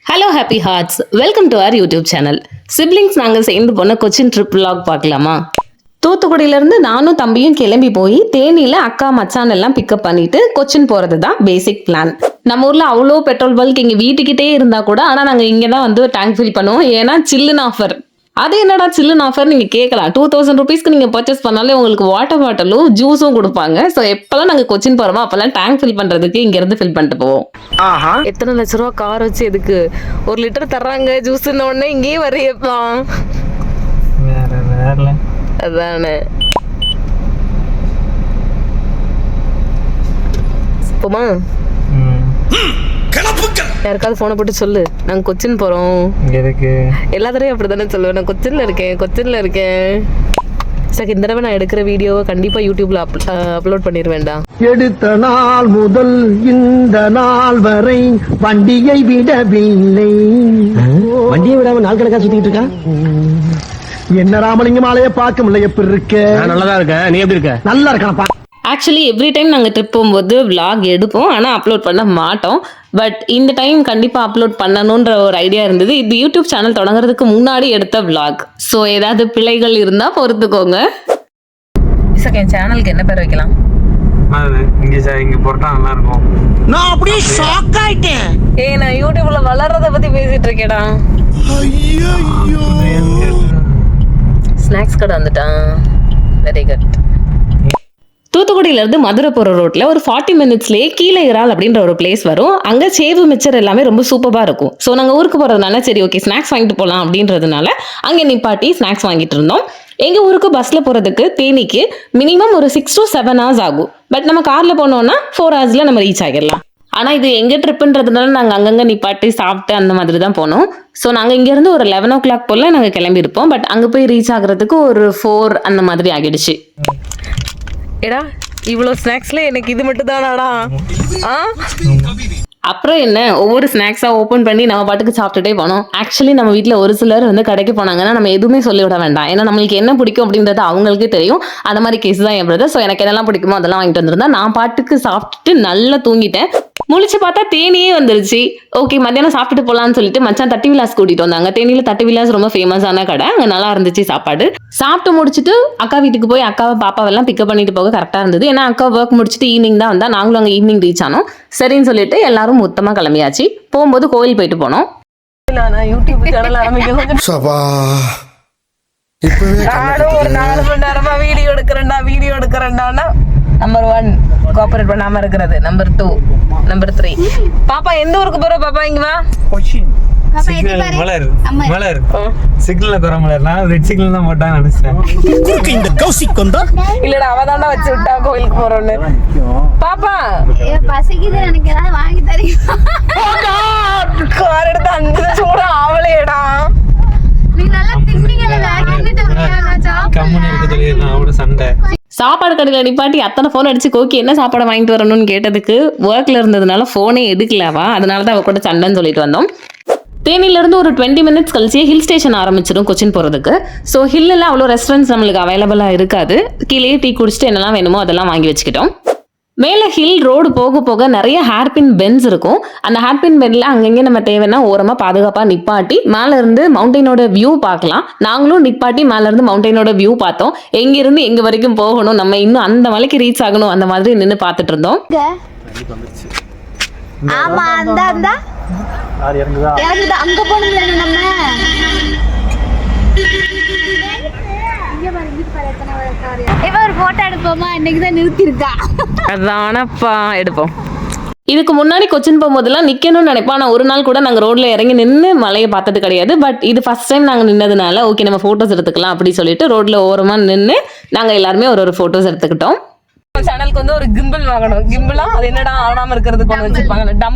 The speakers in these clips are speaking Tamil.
Hello happy hearts, welcome to our YouTube channel. Siblings நாங்கள் சேர்ந்து போன கொச்சின் ட்ரிப் vlog பார்க்கலாமா? தூத்துக்குடியிலேருந்து நானும் தம்பியும் கிளம்பி போய் தேனியில் அக்கா மச்சான் எல்லாம் பிக்கப் பண்ணிட்டு கொச்சின் போகிறது தான் பேசிக் பிளான். நம்ம ஊரில் அவ்வளோ பெட்ரோல் பல்க் இங்கே வீட்டுக்கிட்டே இருந்தால் கூட, ஆனால் நாங்கள் இங்கே தான் வந்து டேங்க் ஃபில் பண்ணுவோம். ஏன்னா சில்லுன்னு ஆஃபர். அது என்னடா சில்லுன்னு ஆஃபர் நீங்கள் கேட்கலாம். 2000 rupeesக்கு நீங்கள் பர்ச்சேஸ் பண்ணாலே உங்களுக்கு வாட்டர் பாட்டிலும் ஜூஸும் கொடுப்பாங்க. ஸோ எப்போல்லாம் நாங்கள் கொச்சின் போகிறோமோ அப்போல்லாம் டேங்க் ஃபில் பண்ணுறதுக்கு இங்கேருந்து ஃபில் பண்ணிட்டு போவோம். எத்தனை லட்ச ரூபா கார் வச்சு எதுக்கு 1 லிட்டர் தர்றாங்க ஜூஸ்ன்னு உடனே இங்கேயே வரையப்பான். அதானே போமா? யாருக்காவது போனை போட்டு சொல்லு, நாங்க கொச்சின் போறோம். எல்லா தடவையும் அப்படித்தானே சொல்லுவேன், நான் கொச்சின்ல இருக்கேன். சரி, இந்த தடவை நான் எடுக்கிற வீடியோவை கண்டிப்பா யூடியூப்ல அப்லோட் பண்ணிடுவேன்டா. எடுத்த நாள் முதல் இந்த நாள் வரை வண்டியை விடவில்லை. வண்டியை விடாம நாள் கணக்கா சுத்திட்டு இருக்கா. என்ன ராமலிங்க மாலையை பார்க்க முடியல. எப்படி இருக்க? நல்லதா இருக்க. நீ எப்படி இருக்க? நல்லா இருக்கானப்பா. ஆக்சுவலி எவ்ரி டைம் நாங்கள் ட்ரிப் போகும்போது vlog எடுப்போம், ஆனால் அப்லோட் பண்ண மாட்டோம். பட் இந்த டைம் கண்டிப்பாக அப்லோட் பண்ணணுன்ற ஒரு ஐடியா இருந்தது. இது யூடியூப் சேனல் தொடங்குறதுக்கு முன்னாடி எடுத்த vlog. ஸோ ஏதாவது பிழைகள் இருந்தால் பொறுத்துக்கோங்க. என் சேனலுக்கு என்ன பேர் வைக்கலாம்? இங்க போட்டா நல்லா இருக்கும். நான் அப்படியே ஷாக் ஆயிட்டேன். நான் யூடியூப்ல வளர்றத பத்தி பேசிட்டு இருக்கேடா. ஸ்நாக்ஸ் கடை வந்துட்டான். Very good. தூத்துக்குடியிலேருந்து மதுரை போகிற ரோட்டில் ஒரு 40 minutesலேயே கீழே இறால் அப்படின்ற ஒரு பிளேஸ் வரும். அங்கே சேவு மிச்சர் எல்லாமே ரொம்ப சூப்பராக இருக்கும். ஸோ நாங்கள் ஊருக்கு போகிறதுனால சரி ஓகே ஸ்நாக்ஸ் வாங்கிட்டு போகலாம் அப்படின்றதுனால அங்கே நிப்பாட்டி ஸ்நாக்ஸ் வாங்கிட்டு இருந்தோம். எங்கள் ஊருக்கு பஸ்ஸில் போகிறதுக்கு தேனிக்கு மினிமம் ஒரு 6 to 7 hours ஆகும். பட் நம்ம காரில் போனோம்னா 4 hours நம்ம ரீச் ஆகிடலாம். ஆனால் இது எங்கள் ட்ரிப்புன்றதுனால நாங்கள் அங்கங்கே நிப்பாட்டி சாப்பிட்டு அந்த மாதிரி தான் போனோம். ஸோ நாங்கள் இங்கேருந்து ஒரு 11 o'clock போல் நாங்கள் கிளம்பியிருப்போம். பட் அங்கே போய் ரீச் ஆகிறதுக்கு ஒரு 4 அந்த மாதிரி ஆகிடுச்சு. ஏடா இவ்வளோ ஸ்நாக்ஸ்ல எனக்கு இது மட்டும் தானாடா? அப்புறம் என்ன, ஒவ்வொரு ஸ்நாக்ஸாக ஓப்பன் பண்ணி நம்ம பாட்டுக்கு சாப்பிட்டுட்டே போனோம். ஆக்சுவலி நம்ம வீட்டில் ஒரு சிலர் வந்து கடைக்கு போனாங்கன்னா நம்ம எதுவுமே சொல்லிவிட வேண்டாம். ஏன்னா நம்மளுக்கு என்ன பிடிக்கும் அப்படின்றது அவங்களுக்கே தெரியும். அந்த மாதிரி கேஸ் தான் என் பிரதர். ஸோ எனக்கு என்னெல்லாம் பிடிக்குமோ அதெல்லாம் வாங்கிட்டு வந்திருந்தா நான் பாட்டுக்கு சாப்பிட்டுட்டு நல்லா தூங்கிட்டேன். முழிச்சு பார்த்தா தேனியே வந்துருச்சு. ஓகே மத்தியானம் சாப்பிட்டு போகலான்னு சொல்லிட்டு மச்சான் தட்டி விலாஸ் கூட்டிட்டு வந்தாங்க. தேனியில் தட்டி விலாஸ் ரொம்ப ஃபேமஸான கடை. அங்கே நல்லா இருந்துச்சு சாப்பாடு. சாப்பிட்டு முடிச்சுட்டு அக்கா வீட்டுக்கு போய் அக்காவை பாப்பாவெல்லாம் பிக்கப் பண்ணிட்டு போக கரெக்டாக இருந்தது. ஏன்னா அக்கா ஒர்க் முடிச்சுட்டு ஈவினிங் தான் வந்தா. நாங்களும் அங்கே ஈவினிங் ரீச் ஆனோம். சரின்னு சொல்லிட்டு எல்லாரும் மொத்தமாக கிளம்பியாச்சு. போகும்போது கோயில் போயிட்டு போனோம். யூடியூப் சேனல் ஆரம்பிக்க ஒரு 4 மணி நேரமா வீடியோ எடுக்கிறேன்டா. நம்பர் 1 கோஆபரேட் பண்ணாம இருக்கிறது. Number 2 number 3. பாப்பா எந்த ஊருக்கு போற? பாப்பா இங்க வா. கொச்சின் சிக்னல் மலர் சிக்னல்ல குற மலர். நான் ரெட் சிக்னல் தான் போட்டான்னு நினைச்சேன். இந்த கௌசிக் வந்தா இல்லடா அவ தாண்டா வச்சு விட்டா கோயிலுக்கு போறோம்னு. பாப்பா பசிக்குது, எனக்கு ஏதாவது வாங்கி தரீங்களா? கார் எடுத்து அஞ்சு சூட ஆவலையடா. நீ நல்லா திங்கிங்கல வேகன்ட்டு வரீங்களாச்சா? கம்முனு இருக்க சொல்லிருந்தா அவட சண்டை. சாப்பாடு கடையில் நிப்பாட்டி அத்தனை ஃபோன் அடிச்சு கோக்கி என்ன சாப்பாடை வாங்கிட்டு வரணும்னு கேட்டதுக்கு ஒர்க்கில் இருந்ததுனால ஃபோனே எடுக்கலவா. அதனால தான் அவ கூட சண்டைன்னு சொல்லிட்டு வந்தோம். தேனியிலேருந்து ஒரு 20 minutes கழிச்சு ஹில் ஸ்டேஷன் ஆரம்பிச்சிடும் கொச்சின் போகிறதுக்கு. ஸோ ஹில்லில் அவ்வளோ ரெஸ்டாரண்ட்ஸ் நம்மளுக்கு அவைலபிளாக இருக்காது. கீழே டீ குடிச்சிட்டு என்னெல்லாம் வேணுமோ அதெல்லாம் வாங்கி வச்சுக்கிட்டோம். மேலே ஹில் ரோடு போக போக நிறைய ஹேர்பின் பென்ஸ் இருக்கும். அந்த ஹேர்பின் பென்ல அங்கங்கே நம்ம தேவைன்னா ஓரமாக பாதுகாப்பாக நிப்பாட்டி மேலேருந்து மவுண்டெயினோட வியூ பார்க்கலாம். நாங்களும் நிப்பாட்டி மேலேருந்து மவுண்டெயினோட வியூ பார்த்தோம். எங்கேருந்து எங்கே வரைக்கும் போகணும், நம்ம இன்னும் அந்த மலைக்கு ரீச் ஆகணும், அந்த மாதிரி நின்று பார்த்துட்டு இருந்தோம். ஆமா அந்த அங்க போனோம்ல நம்ம. ஒரு போட்டோ எடுப்போமா? இன்னைக்கு தான் நிறுத்தி இருக்கா. அதானப்பா எடுப்போம். இதுக்கு முன்னாடி கொச்சின் போகும்போதெல்லாம் நிற்கணும்னு நினைப்போம். ஆனால் ஒரு நாள் கூட நாங்கள் ரோட்ல இறங்கி நின்று மலையை பார்த்தது கிடையாது. பட் இது ஃபர்ஸ்ட் டைம் நாங்கள் நின்னதுனால ஓகே நம்ம ஃபோட்டோஸ் எடுத்துக்கலாம் அப்படி சொல்லிட்டு ரோட்ல ஓரமாக நின்று நாங்கள் எல்லாருமே ஒரு ஃபோட்டோஸ் எடுத்துக்கிட்டோம். சேனலுக்கு வந்து ஒரு கிம்பிள் வாங்கணும். கிம்பிளா அது என்னடா ஆடாம இருக்கிறதுக்கு ஒன்று வச்சிருப்பாங்க.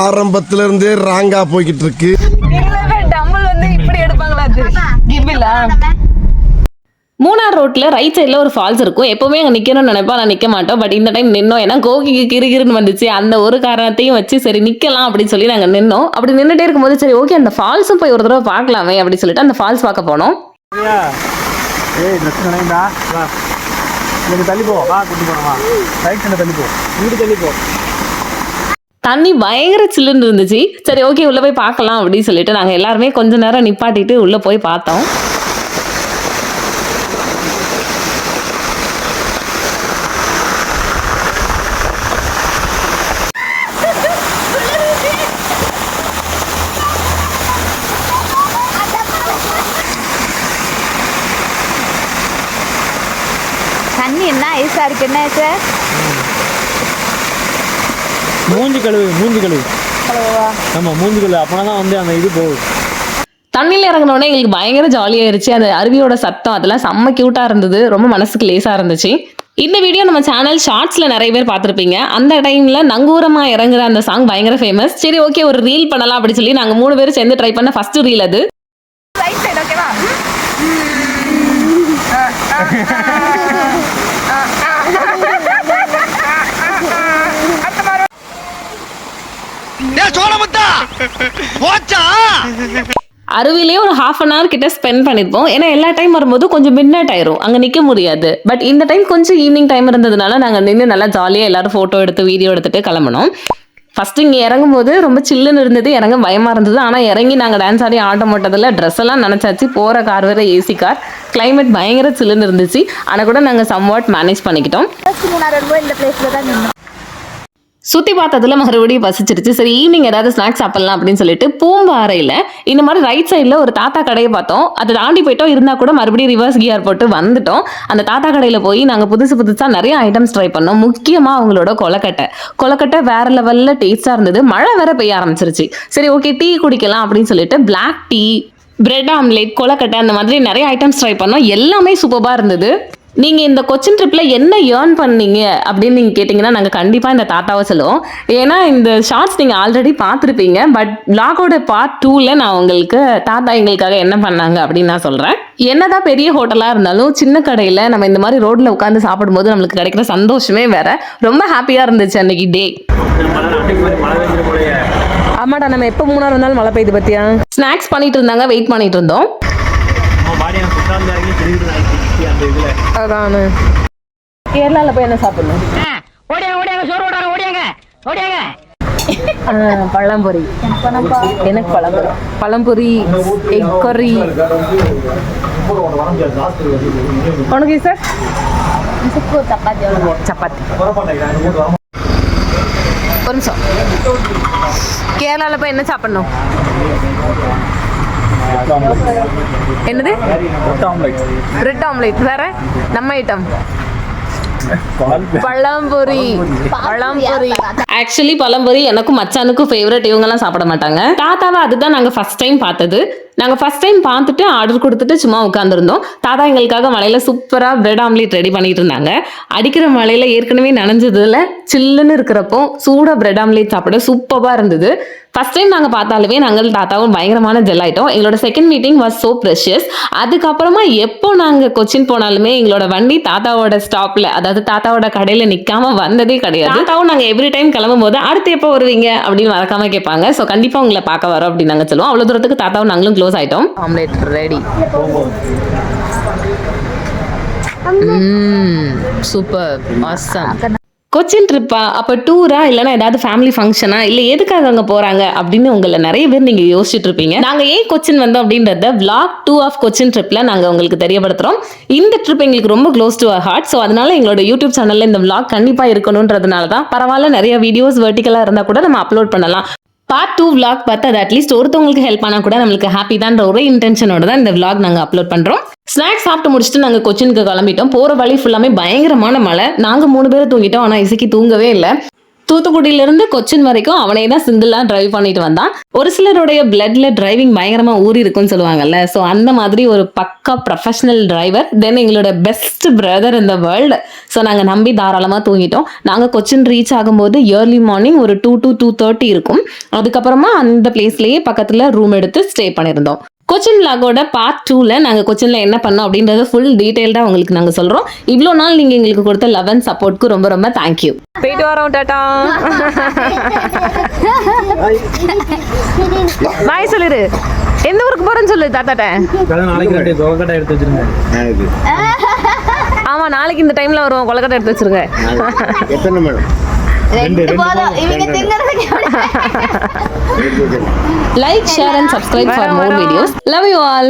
ஆரம்பத்துல இருந்தே ராங்கா போய்கிட்டு இருக்கு. டம்பிள் வந்து இப்படி எடுப்பாங்களா? அது கிம்பிளா? மூணார் ரோட்ல ரைட் சைட்ல ஒரு ஃபால்ஸ் இருக்கும். எப்பவுமே அங்கே நிக்கணும்னு நினைப்பா, நான் நிக்க மாட்டோம். பட் இந்த டைம் நின்னோம். ஏன்னா கோகிக்கு கிருகிருன்னு வந்துச்சு. அந்த ஒரு காரணத்தையும் வச்சு சரி நிக்கலாம் அப்படின்னு சொல்லி நாங்க நின்னோம். அப்படி நின்றுட்டே இருக்கும்போது சரி ஓகே அந்த ஃபால்ஸும் போய் ஒரு தடவை பார்க்கலாமே அப்படின்னு சொல்லிட்டு அந்த ஃபால்ஸ் பார்க்க போனோம். தள்ளி போ, வா கூட்டி போனோமா. ரைட் சைடு தள்ளி போ, இங்கிட்டு தள்ளி போ. தண்ணி பயங்கர சில்லுன்னு இருந்துச்சு. சரி ஓகே உள்ள போய் பார்க்கலாம் அப்படின்னு சொல்லிட்டு நாங்க எல்லாருமே கொஞ்ச நேரம் நிப்பாட்டிட்டு உள்ள போய் பார்த்தோம். தண்ணி என்ன ஐஸா இருக்கு என்ன சார்? மூஞ்சி கழுவு ஆமா மூஞ்சி கழுவு அப்பதான் வந்து அந்த இது போகுது. தண்ணியில் இறங்கினோடனே எங்களுக்கு பயங்கர ஜாலியாயிருச்சு. அந்த அருவியோட சத்தம் அதெல்லாம் செம்ம கியூட்டா இருந்தது. ரொம்ப மனசுக்கு லேசா இருந்துச்சு. இந்த வீடியோ நம்ம சேனல் ஷார்ட்ஸ்ல நிறைய பேர் பார்த்துருப்பீங்க. அந்த டைம்ல நங்கூரமா இறங்குற அந்த சாங் பயங்கர ஃபேமஸ். சரி ஓகே ஒரு ரீல் பண்ணலாம் அப்படின்னு சொல்லி நாங்க 3 பேரும் சேர்ந்து ட்ரை பண்ண ஃபர்ஸ்ட் ரீல் அது. அருவிலே ஒரு 1/2 hour கிட்ட ஸ்பெண்ட் பண்ணிருப்போம். ஏன்னா எல்லா டைம் வரும்போது கொஞ்சம் மிட்நைட் ஆயிரும், அங்க நிக்க முடியாது. பட் இந்த டைம் கொஞ்சம் ஈவினிங் டைம் இருந்ததுனால நாங்க நின்று நல்லா ஜாலியா எல்லாரும் போட்டோ எடுத்து வீடியோ எடுத்துட்டு கிளம்பணும். ஃபர்ஸ்ட் இங்க இறங்கும் போது ரொம்ப சில்லுன்னு இருந்தது, இறங்க பயமா இருந்தது. ஆனா இறங்கி நாங்க டான்ஸ் ஆடி ஆட்டம் போட்டதுல ட்ரெஸ் எல்லாம் நினைச்சாச்சு. போற கார் வேற ஏசி கார், கிளைமேட் பயங்கர சில்லுன்னு இருந்துச்சு. ஆனா கூட நாங்க சம்வாட் மேனேஜ் பண்ணிக்கிட்டோம். இந்த பிளேஸ்ல தான் நின்னோம். சுற்றி பார்த்ததுல மறுபடியும் பசிச்சிருச்சு. சரி ஈவினிங் ஏதாவது ஸ்நாக்ஸ் சாப்பிடலாம் அப்படின்னு சொல்லிட்டு பூம்பாறையில் இந்த மாதிரி ரைட் சைடில் ஒரு தாத்தா கடையை பார்த்தோம். அதை தாண்டி போயிட்டோம், இருந்தால் கூட மறுபடியும் ரிவர்ஸ் கியர் போட்டு வந்துட்டோம். அந்த தாத்தா கடையில் போய் நாங்கள் புதுசாக நிறைய ஐட்டம்ஸ் ட்ரை பண்ணோம். முக்கியமாக அவங்களோட கொலக்கட்டை வேற லெவலில் டேஸ்ட்டாக இருந்தது. மழை வேற பெய்ய ஆரம்பிச்சிருச்சு. சரி ஓகே டீ குடிக்கலாம் அப்படின்னு சொல்லிட்டு பிளாக் டீ, பிரெட் ஆம்லேட், கொலக்கட்டை அந்த மாதிரி நிறைய ஐட்டம்ஸ் ட்ரை பண்ணோம். எல்லாமே சூப்பராக இருந்தது. நீங்கள் இந்த கொச்சின் ட்ரிப்பில் என்ன ஏர்ன் பண்ணீங்க அப்படின்னு நீங்கள் கேட்டிங்கன்னா நாங்கள் கண்டிப்பாக இந்த தாத்தாவை சொல்லுவோம். ஏன்னா இந்த ஷார்ட்ஸ் நீங்கள் ஆல்ரெடி பார்த்துருப்பீங்க. பட் vlog-ஓட பார்ட் 2ல் நான் உங்களுக்கு தாத்தா எங்களுக்காக என்ன பண்ணாங்க அப்படின்னு நான் சொல்கிறேன். என்னதான் பெரிய ஹோட்டலாக இருந்தாலும் சின்ன கடையில் நம்ம இந்த மாதிரி ரோட்டில் உட்காந்து சாப்பிடும்போது நம்மளுக்கு கிடைக்கிற சந்தோஷமே வேற. ரொம்ப ஹாப்பியாக இருந்துச்சு அன்னைக்கு டே. ஆமாடா, நம்ம எப்போ 3 நாள் வந்தாலும் மழை பெய்யுது பத்தியா. ஸ்நாக்ஸ் பண்ணிட்டு இருந்தாங்க, வெயிட் பண்ணிட்டு இருந்தோம். அதானு கேரளால போய் என்ன சாப்பிடணும்? பழம்பொரி. எனக்கு பழம்பொரி, எக் கறி. உனக்கு சார் சப்பாத்தி. ஒரு நிமிஷம். கேரளால போய் என்ன சாப்பிடணும்? என்னது? Bread omelette. வேற நம்ம ஐட்டம் பழம்பொரி. ஆக்சுவலி பழம்பொரி எனக்கும் மச்சானுக்கும் ஃபேவரட். இவங்கெல்லாம் சாப்பிட மாட்டாங்க. தாத்தாவை அதுதான் நாங்கள் ஃபர்ஸ்ட் டைம் பார்த்தது. நாங்கள் ஃபர்ஸ்ட் டைம் பார்த்துட்டு ஆர்டர் கொடுத்துட்டு சும்மா உட்காந்துருந்தோம். தாத்தா எங்களுக்காக மழையில சூப்பராக பிரெட் ஆம்லேட் ரெடி பண்ணிட்டு இருந்தாங்க. அடிக்கிற மழையில ஏற்கனவே நனைஞ்சதுல சில்லுன்னு இருக்கிறப்போ சூடாக பிரெட் ஆம்லேட் சாப்பிட சூப்பராக இருந்தது. ஃபர்ஸ்ட் டைம் நாங்கள் பார்த்தாலுமே நாங்கள் தாத்தாவும் பயங்கரமான ஜெல் ஆயிட்டோம். எங்களோட second meeting was so precious. அதுக்கப்புறமா எப்போ நாங்கள் கொச்சின் போனாலுமே எங்களோட வண்டி தாத்தாவோட ஸ்டாப்ல, அதாவது தாத்தாவோட கடையில் நிற்காம வந்ததே கிடையாது. தாத்தாவும் நாங்கள் எவ்ரி டைம் கிளம்பும் போது அடுத்து எப்போ வருவீங்க அப்படின்னு மறக்காம கேட்பாங்க. ஸோ கண்டிப்பாக உங்களை பார்க்க வரோம் அப்படின்னு நாங்கள் சொல்லுவோம். அவ்வளோ தூரத்துக்கு தாத்தாவும் நாங்களும் க்ளோஸ் ஆயிட்டோம். Omelette ready. Super awesome. Cochin ட்ரிப்பா, அப்போ டூரா, இல்லைனா ஏதாவது ஃபேமிலி ஃபங்க்ஷனா, இல்லை எதுக்காக அங்கே போகிறாங்க அப்படின்னு உங்களை நிறைய பேர் நீங்கள் யோசிச்சுட்டு இருப்பீங்க. நாங்கள் ஏன் கொச்சின் வந்தோம் அப்படின்றத vlog 2 ஆஃப் கொச்சின் ட்ரிப்பில் நாங்கள் உங்களுக்கு தெரியப்படுத்துகிறோம். இந்த ட்ரிப் எங்களுக்கு ரொம்ப close to our heart. So அதனால எங்களோட யூடியூப் சேனலில் இந்த vlog கண்டிப்பாக இருக்கணுன்றதுனால தான் பரவாயில்ல நிறைய வீடியோஸ் வெர்டிக்கலாக இருந்தால் கூட நம்ம அப்லோட் பண்ணலாம். பார்ட் 2 vlog பார்த்து அது அட்லீஸ்ட் ஒருத்தவங்களுக்கு ஹெல்ப் பண்ணால் கூட நம்மளுக்கு ஹாப்பி தான்ற ஒரு இன்டென்ஷனோட தான் இந்த vlog நாங்கள் அப்லோட் பண்ணுறோம். ஸ்நாக்ஸ் சாப்பிட்டு முடிச்சுட்டு நாங்கள் கொச்சினுக்கு கிளம்பிட்டோம். போகிற வழி ஃபுல்லாமே பயங்கரமான மழை. நாங்கள் 3 பேர் தூங்கிட்டோம். ஆனால் இசைக்கு தூங்கவே இல்லை. தூத்துக்குடியிலிருந்து கொச்சின் வரைக்கும் அவனே தான் சிங்கிளாக டிரைவ் பண்ணிட்டு வந்தான். ஒரு சிலருடைய பிளட்ல டிரைவிங் பயங்கரமாக ஊறி இருக்குன்னு சொல்லுவாங்கல்ல. ஸோ அந்த மாதிரி ஒரு பக்கா ப்ரொஃபஷனல் டிரைவர். தென் எங்களோட பெஸ்ட் பிரதர் இந்த வேர்ல்டு. ஸோ நாங்கள் நம்பி தாராளமாக தூங்கிட்டோம். நாங்கள் கொச்சின் ரீச் ஆகும்போது ஏர்லி மார்னிங் ஒரு 2 to 2:30 இருக்கும். அதுக்கப்புறமா அந்த பிளேஸ்லேயே பக்கத்தில் ரூம் எடுத்து ஸ்டே பண்ணியிருந்தோம். கொச்சின் vlog-ஓட பார்ட் 2ல நாங்கள் கொச்சின்ல என்ன பண்ணோம் அப்படின்றத ஃபுல் டீட்டெயில்டாக உங்களுக்கு நாங்கள் சொல்கிறோம். இவ்வளோ நாள் நீங்கள் எங்களுக்கு கொடுத்த லவ் அண்ட் சப்போர்ட்க்கு ரொம்ப ரொம்ப தேங்க்யூ. போயிட்டு வரோம். டாடா பாய் சொல்லிடு. எந்த ஊருக்கு போகிறேன்னு சொல்லு தாத்தாட்ட. ஆமாம் நாளைக்கு இந்த டைமில் வருவோம். கொலக்கட்டை எடுத்து வச்சிருங்க. ரெண்டு போதும் இவங்க திங்கிறதுக்கு Like, share and subscribe for more videos. Love you all.